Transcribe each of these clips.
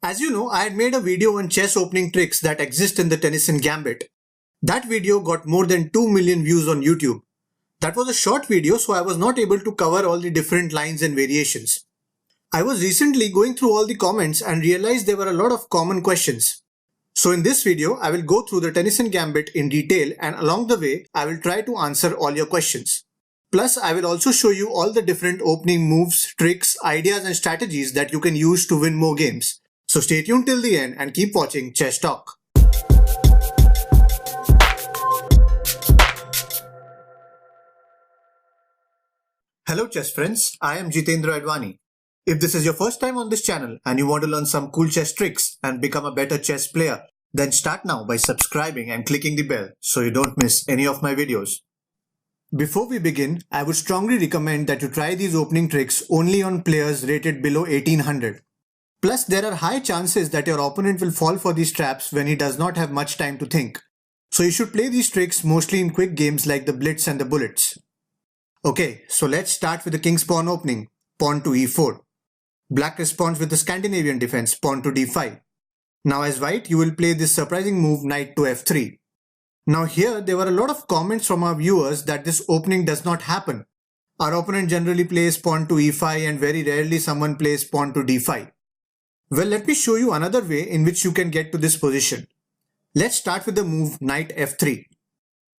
As you know, I had made a video on chess opening tricks that exist in the Tennyson Gambit. That video got more than 2 million views on YouTube. That was a short video, so I was not able to cover all the different lines and variations. I was recently going through all the comments and realized there were a lot of common questions. So in this video, I will go through the Tennyson Gambit in detail, and along the way, I will try to answer all your questions. Plus, I will also show you all the different opening moves, tricks, ideas and strategies that you can use to win more games. So stay tuned till the end and keep watching Chess Talk. Hello chess friends, I am Jitendra Advani. If this is your first time on this channel and you want to learn some cool chess tricks and become a better chess player, then start now by subscribing and clicking the bell so you don't miss any of my videos. Before we begin, I would strongly recommend that you try these opening tricks only on players rated below 1800. Plus, there are high chances that your opponent will fall for these traps when he does not have much time to think. So you should play these tricks mostly in quick games like the Blitz and the Bullets. Okay, so let's start with the king's pawn opening, pawn to e4. Black responds with the Scandinavian defense, pawn to d5. Now as white, you will play this surprising move, knight to f3. Now here, there were a lot of comments from our viewers that this opening does not happen. Our opponent generally plays pawn to e5 and very rarely someone plays pawn to d5. Well, let me show you another way in which you can get to this position. Let's start with the move knight f3.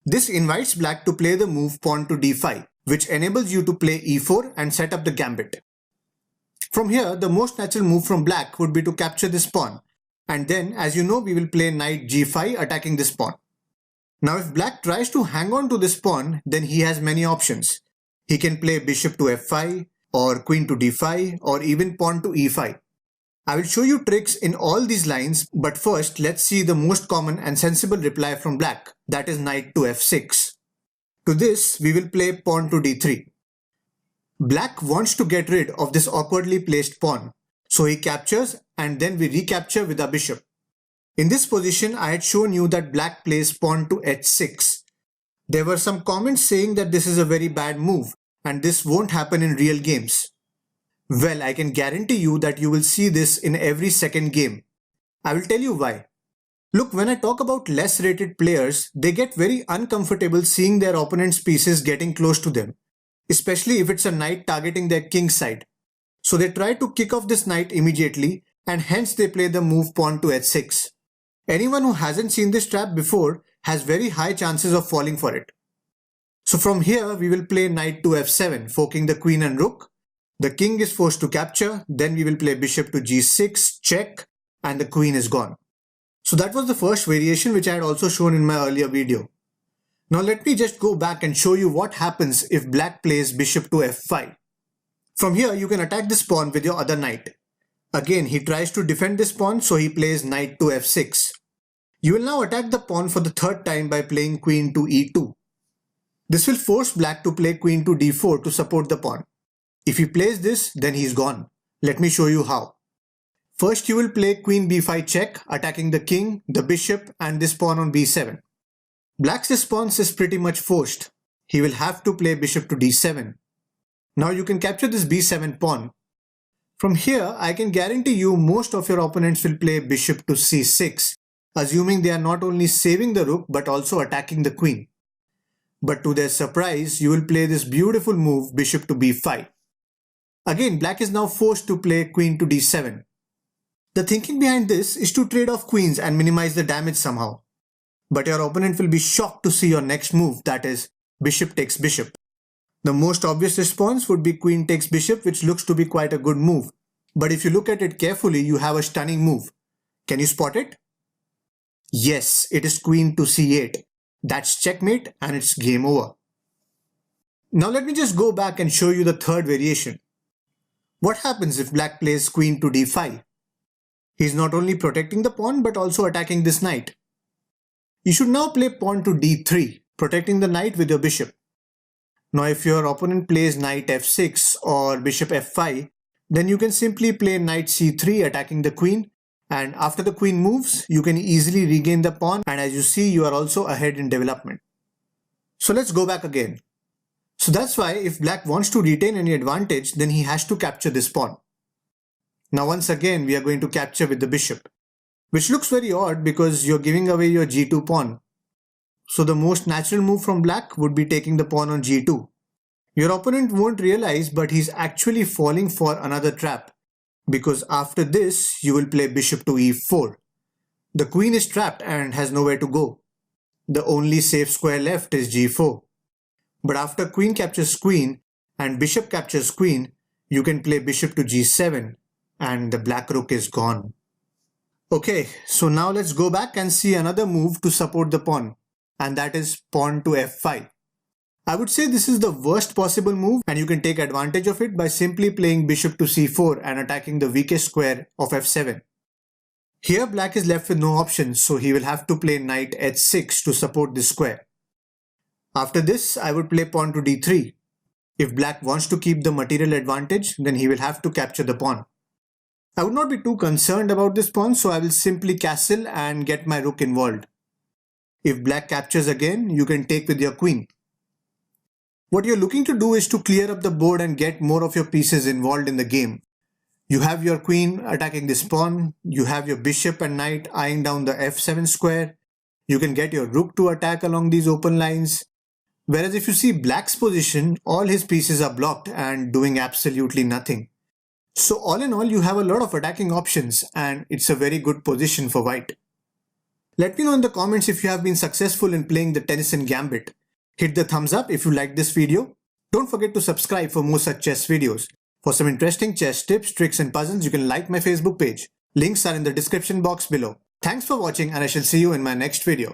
This invites black to play the move pawn to d5, which enables you to play e4 and set up the gambit. From here, the most natural move from black would be to capture this pawn. And then, as you know, we will play knight g5 attacking this pawn. Now, if black tries to hang on to this pawn, then he has many options. He can play bishop to f5, or queen to d5, or even pawn to e5. I will show you tricks in all these lines, but first let's see the most common and sensible reply from black, that is knight to f6. To this, we will play pawn to d3. Black wants to get rid of this awkwardly placed pawn, so he captures and then we recapture with our bishop. In this position, I had shown you that black plays pawn to h6. There were some comments saying that this is a very bad move and this won't happen in real games. Well, I can guarantee you that you will see this in every second game. I will tell you why. Look, when I talk about less rated players, they get very uncomfortable seeing their opponent's pieces getting close to them, especially if it's a knight targeting their king's side. So they try to kick off this knight immediately and hence they play the move pawn to h6. Anyone who hasn't seen this trap before has very high chances of falling for it. So from here we will play knight to f7, forking the queen and rook. The king is forced to capture, then we will play bishop to g6, check, and the queen is gone. So that was the first variation which I had also shown in my earlier video. Now let me just go back and show you what happens if black plays bishop to f5. From here you can attack this pawn with your other knight. Again, he tries to defend this pawn, so he plays knight to f6. You will now attack the pawn for the third time by playing queen to e2. This will force black to play queen to d4 to support the pawn. If he plays this, then he's gone. Let me show you how. First, you will play queen b5 check, attacking the king, the bishop, and this pawn on b7. Black's response is pretty much forced. He will have to play bishop to d7. Now you can capture this b7 pawn. From here, I can guarantee you most of your opponents will play bishop to c6, assuming they are not only saving the rook but also attacking the queen. But to their surprise, you will play this beautiful move bishop to b5. Again, black is now forced to play queen to d7. The thinking behind this is to trade off queens and minimize the damage somehow. But your opponent will be shocked to see your next move, that is, bishop takes bishop. The most obvious response would be queen takes bishop, which looks to be quite a good move. But if you look at it carefully, you have a stunning move. Can you spot it? Yes, it is queen to c8. That's checkmate and it's game over. Now let me just go back and show you the third variation. What happens if black plays queen to d5? He's not only protecting the pawn but also attacking this knight. You should now play pawn to d3, protecting the knight with your bishop. Now if your opponent plays knight f6 or bishop f5, then you can simply play knight c3 attacking the queen, and after the queen moves, you can easily regain the pawn, and as you see, you are also ahead in development. So let's go back again. So that's why if black wants to retain any advantage, then he has to capture this pawn. Now once again we are going to capture with the bishop, which looks very odd because you're giving away your g2 pawn. So the most natural move from black would be taking the pawn on g2. Your opponent won't realize, but he's actually falling for another trap, because after this you will play bishop to e4. The queen is trapped and has nowhere to go. The only safe square left is g4. But after queen captures queen and bishop captures queen, you can play bishop to g7 and the black rook is gone. Okay, so now let's go back and see another move to support the pawn, and that is pawn to f5. I would say this is the worst possible move, and you can take advantage of it by simply playing bishop to c4 and attacking the weakest square of f7. Here black is left with no options, so he will have to play knight h6 to support this square. After this, I would play pawn to d3. If black wants to keep the material advantage, then he will have to capture the pawn. I would not be too concerned about this pawn, so I will simply castle and get my rook involved. If black captures again, you can take with your queen. What you're looking to do is to clear up the board and get more of your pieces involved in the game. You have your queen attacking this pawn, you have your bishop and knight eyeing down the f7 square, you can get your rook to attack along these open lines. Whereas if you see black's position, all his pieces are blocked and doing absolutely nothing. So all in all, you have a lot of attacking options and it's a very good position for white. Let me know in the comments if you have been successful in playing the Tennyson Gambit. Hit the thumbs up if you liked this video. Don't forget to subscribe for more such chess videos. For some interesting chess tips, tricks and puzzles, you can like my Facebook page. Links are in the description box below. Thanks for watching and I shall see you in my next video.